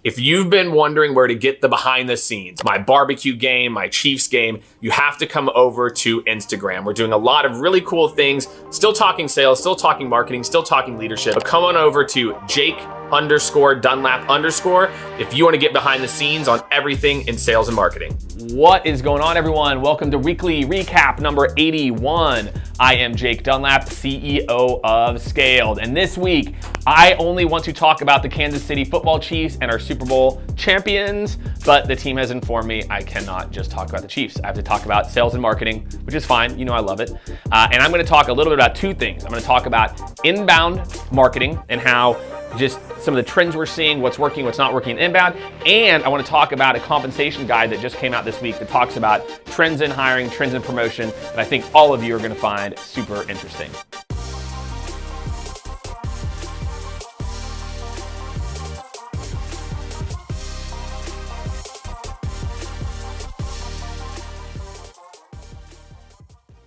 If you've been wondering where to get the behind the scenes, my barbecue game, my Chiefs game, you have to come over to Instagram. We're doing a lot of really cool things, still talking sales, still talking marketing, still talking leadership. But come on over to Jake_Dunlap_ if you want to get behind the scenes on everything in sales and marketing. What is going on, everyone? Welcome to Weekly Recap number 81. I am Jake Dunlap, CEO of Skaled. And this week, I only want to talk about the Kansas City Football Chiefs and our Super Bowl champions, but the team has informed me I cannot just talk about the Chiefs. I have to talk about sales and marketing, which is fine. You know I love it. And I'm going to talk a little bit about two things. I'm going to talk about inbound marketing and how just some of the trends we're seeing, what's working, what's not working inbound. And I want to talk about a compensation guide that just came out this week that talks about trends in hiring, trends in promotion, that I think all of you are going to find super interesting.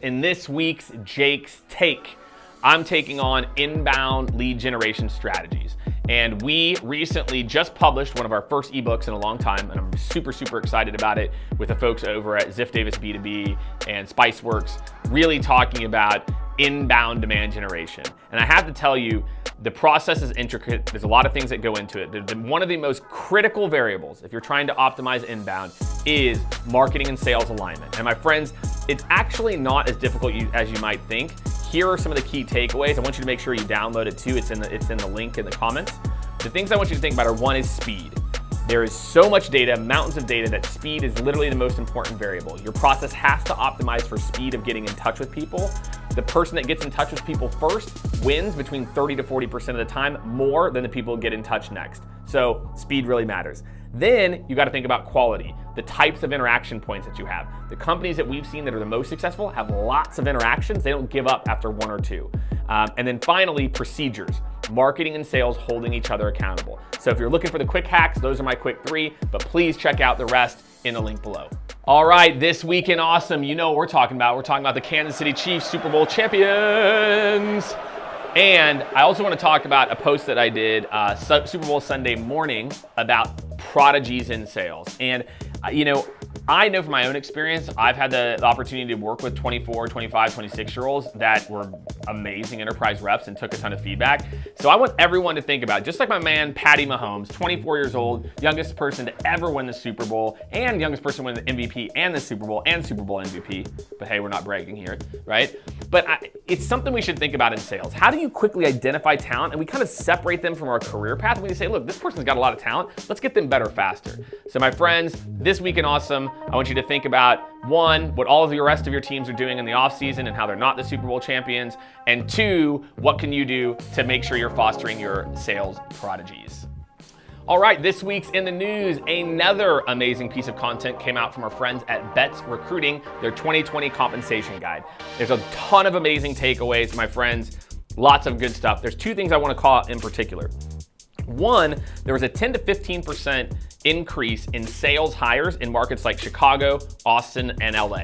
In this week's Jake's Take, I'm taking on inbound lead generation strategies. And we recently just published one of our first ebooks in a long time, and I'm super, super excited about it with the folks over at Ziff Davis B2B and Spiceworks, really talking about inbound demand generation. And I have to tell you, the process is intricate. There's a lot of things that go into it. One of the most critical variables, if you're trying to optimize inbound, is marketing and sales alignment. And my friends, it's actually not as difficult as you might think. Here are some of the key takeaways. I want you to make sure you download it too. It's in the link in the comments. The things I want you to think about are, one is speed. There is so much data, mountains of data, that speed is literally the most important variable. Your process has to optimize for speed of getting in touch with people. The person that gets in touch with people first wins between 30 to 40% of the time, more than the people who get in touch next. So speed really matters. Then you got to think about quality, the types of interaction points that you have. The companies that we've seen that are the most successful have lots of interactions. They don't give up after one or two. And then finally, procedures. Marketing and sales holding each other accountable. So if you're looking for the quick hacks, those are my quick 3, but please check out the rest in the link below. All right, this week in Awesome, you know what we're talking about. We're talking about the Kansas City Chiefs Super Bowl champions. And I also want to talk about a post that I did Super Bowl Sunday morning about prodigies in sales. And I know from my own experience, I've had the opportunity to work with 24, 25, 26-year-olds that were amazing enterprise reps and took a ton of feedback. So I want everyone to think about, just like my man, Patty Mahomes, 24 years old, youngest person to ever win the Super Bowl, and youngest person to win the MVP and the Super Bowl and Super Bowl MVP. But hey, we're not bragging here, right? But it's something we should think about in sales. How do you quickly identify talent? And we kind of separate them from our career path. We say, look, this person's got a lot of talent. Let's get them better faster. So my friends, this week in Awesome, I want you to think about, one, what all of the rest of your teams are doing in the offseason and how they're not the Super Bowl champions. And two, what can you do to make sure you're fostering your sales prodigies? All right, this week's in the news, another amazing piece of content came out from our friends at Bets Recruiting, their 2020 compensation guide. There's a ton of amazing takeaways, my friends, lots of good stuff. There's two things I want to call out in particular. One, there was a 10 to 15% increase in sales hires in markets like Chicago, Austin, and LA.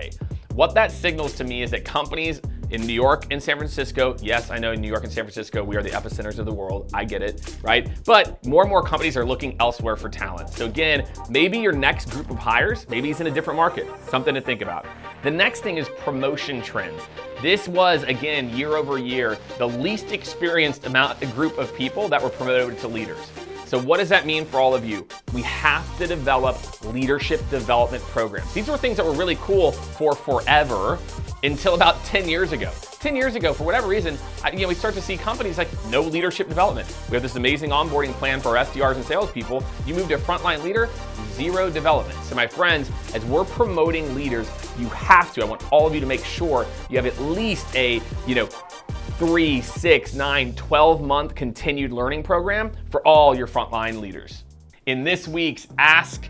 What that signals to me is that companies in New York and San Francisco, yes, I know in New York and San Francisco, we are the epicenters of the world. I get it, right? But more and more companies are looking elsewhere for talent. So again, maybe your next group of hires, maybe it's in a different market, something to think about. The next thing is promotion trends. This was, again, year over year, the least experienced group of people that were promoted to leaders. So what does that mean for all of you? We have to develop leadership development programs. These were things that were really cool for forever until about 10 years ago. 10 years ago, for whatever reason, we start to see companies like no leadership development. We have this amazing onboarding plan for our SDRs and salespeople. You move to a frontline leader, zero development. So my friends, as we're promoting leaders, you have to, I want all of you to make sure you have at least a, 3, 6, 9, 12-month continued learning program for all your frontline leaders. In this week's Ask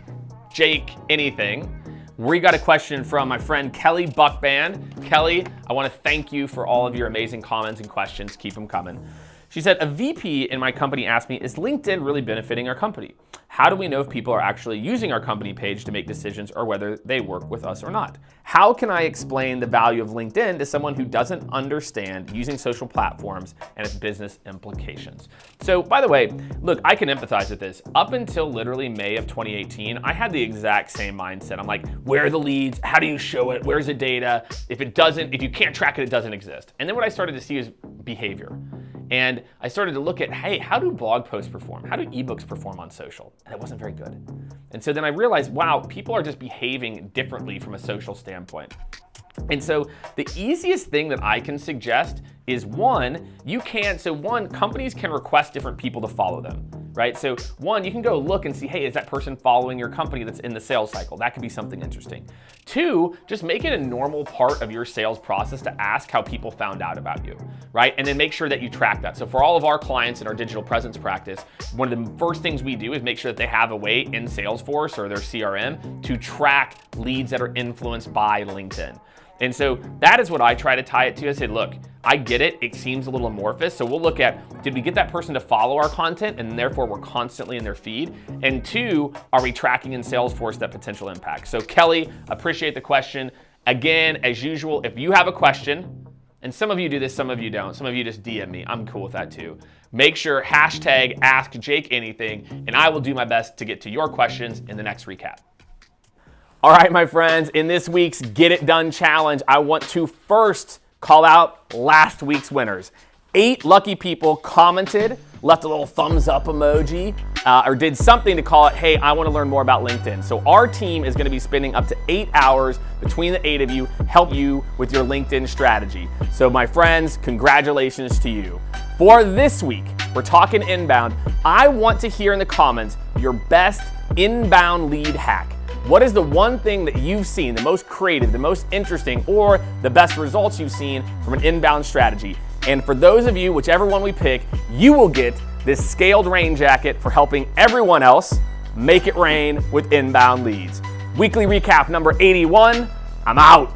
Jake Anything, we got a question from my friend Kelly Buckband. Kelly, I want to thank you for all of your amazing comments and questions. Keep them coming. She said, a VP in my company asked me, is LinkedIn really benefiting our company? how do we know if people are actually using our company page to make decisions or whether they work with us or not? How can I explain the value of LinkedIn to someone who doesn't understand using social platforms and its business implications? So, by the way, look, I can empathize with this. Up until literally May of 2018, I had the exact same mindset. I'm like, where are the leads? How do you show it? Where's the data? If you can't track it, it doesn't exist. And then what I started to see is behavior. And I started to look at, hey, how do blog posts perform? How do ebooks perform on social? And it wasn't very good. And so then I realized, wow, people are just behaving differently from a social standpoint. And so the easiest thing that I can suggest is companies can request different people to follow them, right? So one, you can go look and see, hey, is that person following your company that's in the sales cycle? That could be something interesting. Two, just make it a normal part of your sales process to ask how people found out about you, right? And then make sure that you track that. So for all of our clients in our digital presence practice, one of the first things we do is make sure that they have a way in Salesforce or their CRM to track leads that are influenced by LinkedIn. And so that is what I try to tie it to. I say, look, I get it. It seems a little amorphous. So we'll look at, did we get that person to follow our content and therefore we're constantly in their feed? And two, are we tracking in Salesforce that potential impact? So Kelly, appreciate the question. Again, as usual, if you have a question, and some of you do this, some of you don't. Some of you just DM me. I'm cool with that too. Make sure #AskJakeAnything, and I will do my best to get to your questions in the next recap. All right, my friends, in this week's Get It Done Challenge, I want to first call out last week's winners. 8 lucky people commented, left a little thumbs up emoji, or did something to call it, hey, I want to learn more about LinkedIn. So our team is going to be spending up to 8 hours between the 8 of you, help you with your LinkedIn strategy. So my friends, congratulations to you. For this week, we're talking inbound. I want to hear in the comments your best inbound lead hack. What is the one thing that you've seen, the most creative, the most interesting, or the best results you've seen from an inbound strategy? And for those of you, whichever one we pick, you will get this Skaled rain jacket for helping everyone else make it rain with inbound leads. Weekly recap number 81. I'm out.